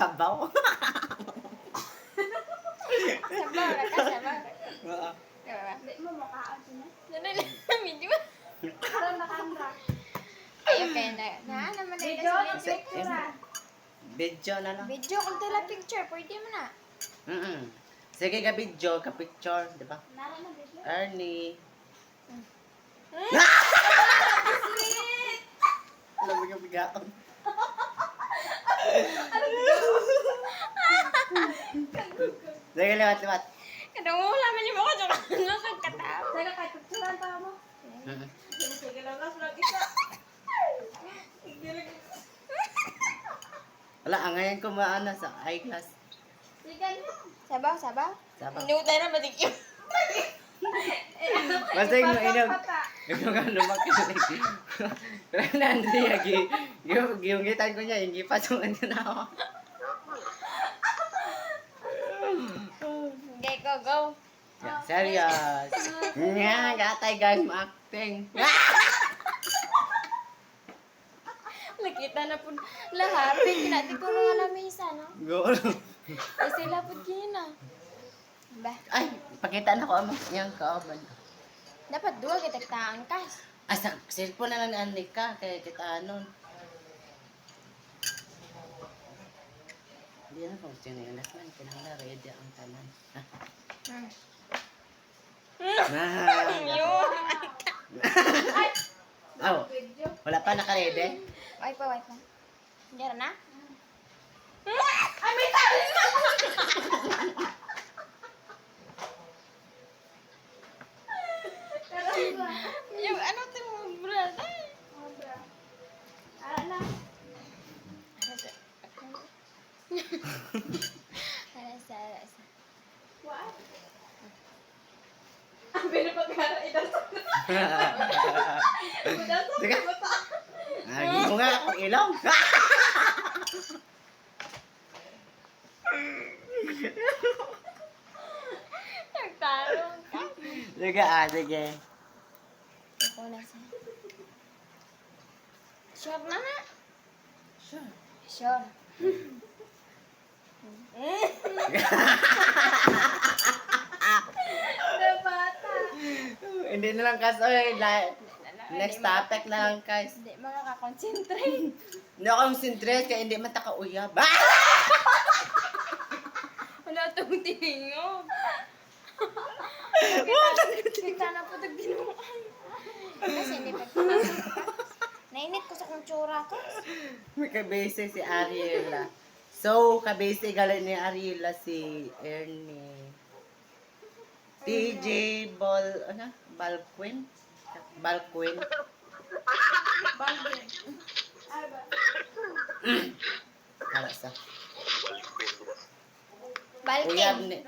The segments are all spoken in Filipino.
Sabaw. Sabaw ra ka, sabaw. Oo. Diba? Hindi mo makaon siya. Nanay medyo. Karon na kamera. Ay, okay na. Na naman na Video, sa video. picture. Video na lang. Video kung tila picture, pwede mo na. Sige ka video, ka picture, di ba? Nara na video. Ernie. Hmm? Alam mo yung bigaon. Sige, liwat. Kadang mo laman yung mukha dyan. Nga kagkataw. Sige, kahit picturean pa mo. Sige lang, last lang isa. Wala, ang ngayon ko maana sa eyeglass. Sige na. Sabaw, sabaw. Sabaw. Hindi ko tayo na matigyan. Basta yung mainog. Pata. Yung ano makinig. Pero nandiya, giyungitan ko niya, yung gipasungan niya na ako. Okay, go. Yeah, serious. Nga, gatay guys, ma-acting. Nakita na po lahat. Kinati ko nga lamesa, no? Go. Ay, sila po kina. Ba? Ay, pakita na ko ang yung kauban. Dapat duwa kita taang kas. Asa, cellphone na lang ni Anika, kaya kita anon. Hindi na kung sino yung anak man, kinahanglan ready ang tanan. Yun. Oh, wala pa naka-ready? Wipe pa. Diyan na? Ay, may tali na! Karon ba? Yung ano ito mo, brother? Obra. Ara na. Arasa. What? Ang binapagkara, idasal na. Idasal Sige. na bata. Hindi mo nga akong ilong. Nagtarong ka. Sige. Ako na siya. Sure na na. Sure. Na bata. Hindi na lang kasoy. Next topic na lang guys. Hindi makaka-concentrate. Hindi ako concentrate kaya hindi man taka-uyab. Wala itong tingog. Kita na po tagbinuan. Kasi hindi pa nainit ko sa kong tsura ko. May kabese si Ariela. So, kabese galing ni Ariela si Ernie. TJ Balquin? Balgin. Ay ba? Hala sa. Uyab Balkin. ni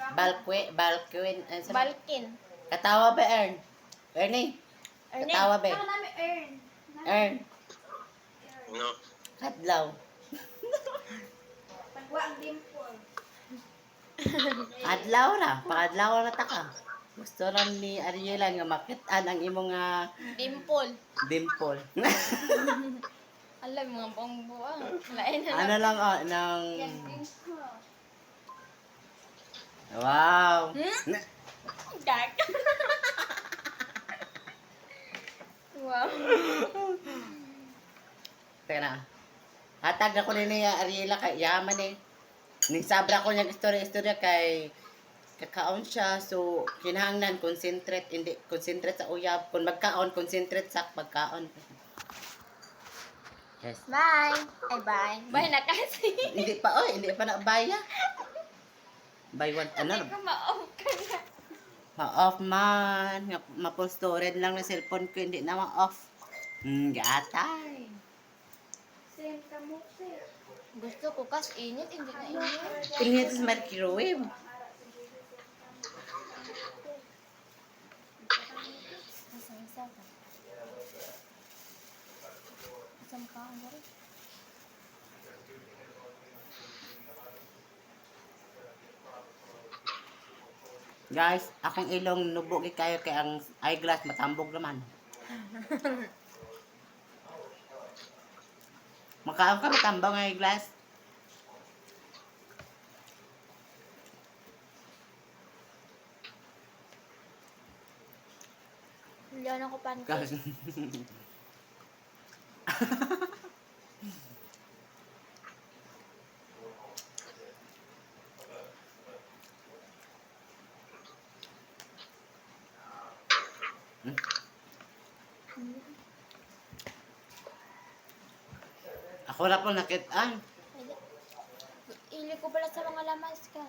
Balquin. Ano sa- Balkin. Katawa ba, Ernie? Katawa ba? Saka namin earn. Ern. Kadlaw. Pagwa ang dimple. Adlaw ra. Pakadlaw ra ta ka. Gusto ram ni Ariela nga makitaan ang imong Dimple. dimple. Alam mga buong buwang. Lain na Ano lang. lang ng... Yan dimple. Wow! Gag. Wow. Teka na. Hatag ako ni Ariela kay yaman eh. Ning sabra ko niyang istorya kay kakaon siya. So, kinahanglan concentrate. Hindi, concentrate sa uyab. Kung magkaon, concentrate sa pagkaon. Yes. Bye. Ay, bye. Bye na kasi. Hindi pa na baya. Buy one, ano? Hindi ko ma-off ka na. Ma-off man. Ma-full storage lang na cellphone ko, hindi na ma-off. Gatay. Same kamot sir. Gusto ko kas init, hindi na init. Init sa microwave. Isa ka. Isang ka, ano rin? Guys, akong ilong nubugi kayo kay ang eyeglass matambog naman. Makaon ka matambang eyeglass. Wala ko pancake. Kasi... Ako na po nakit... Ili ko pala sa mga lamas ka.